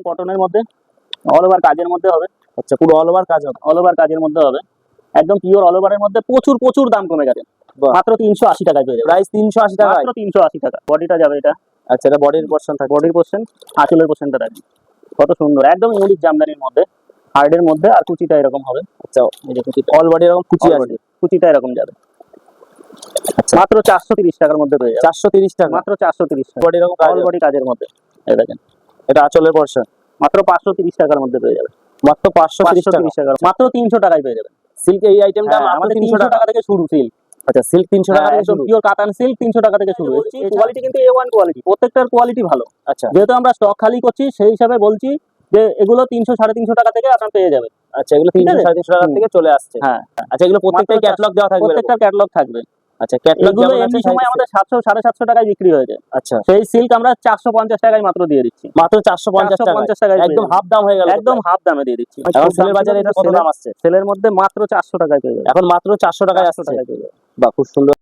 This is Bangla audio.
একদম কটনের মধ্যে অল ওভার কাজের মধ্যে হবে। আচ্ছা, পুরো অল ওভার কাজ হবে। অল ওভার কাজের মধ্যে হবে, একদম পিওর অল ওভারের মধ্যে। প্রচুর প্রচুর দাম কমে গেছে, বাহ। মাত্র 380 টাকায় পেয়ে যাবে। প্রাইস 380 টাকা। মাত্র 380 টাকা। বডিটা যাবে এটা। আচ্ছা, এটা বডির পোরশন থাকে। বডির পোরশন, আঁচলের পোরশনটা দেখেন কত সুন্দর, একদম ইউনিক জামদানির মধ্যে, হার্ডের মধ্যে। আর কুচিটা এরকম হবে। আচ্ছা, এই যে কুচিটা, অল বডি এরকম কুচি all আছে। body, কুচিটা এরকম যাবে। আচ্ছা, মাত্র 430 টাকার মধ্যে পেয়ে যাবে। 430 টাকা। মাত্র 430 টাকা। বডি এরকম কাজ অল হবে। বডি কাজের মধ্যে, এই দেখেন এটা আঁচলের পোরশন। মাত্র 530 টাকার মধ্যে পেয়ে যাবে। মাত্র 530 টাকা। 530 টাকা, মাত্র 300 টাকায় পেয়ে যাবেন। সিল্ক এই আইটেমটা হ্যাঁ, মাত্র আমাদের 300 300 টাকা। টাকা থেকে শুরু সিল্ক। আচ্ছা, সিল্ক 300 টাকা থেকে একদম শুরু। পিওর কাতান সিল্ক 300 টাকা থেকে শুরু। বলছি, এই কোয়ালিটি কিন্তু A1 কোয়ালিটি, প্রত্যেকটার কোয়ালিটি ভালো। আচ্ছা যেহেতু আমরা স্টক খালি করছি, সেই হিসাবে বলছি যে এগুলো 300 350 টাকা থেকে আপনারা পেয়ে যাবেন। আচ্ছা, এগুলো ঠিক 300 আছে? 350 টাকা থেকে চলে আসছে। হ্যাঁ, আচ্ছা, এগুলো প্রত্যেকটাই মাত্র ক্যাটালগ দেওয়া থাকবে। প্রত্যেকটার ক্যাটালগ থাকবে। আচ্ছা, ক্যাটালগ এগুলো যেমন আছে এমনি সময় আমাদের 700 750 টাকায় বিক্রি হয়েছে। আচ্ছা, সেই সিল্ক আমরা 450 টাকায় মাত্র দিয়ে দিচ্ছি। মাত্র 450 টাকা। 450 টাকায় একদম হাফ দাম হয়ে গেল। একদম হাফ দামে দিয়ে দিচ্ছি। এখন সেলের বাজারে এটা কত দাম আসছে? সেলের মধ্যে মাত্র 400 টাকায় পেয়ে যাবেন। এখন মাত্র 400 টাকায় 400 আসছে। টাকায় পেয়ে যাবেন। বাহ, খুব সুন্দর।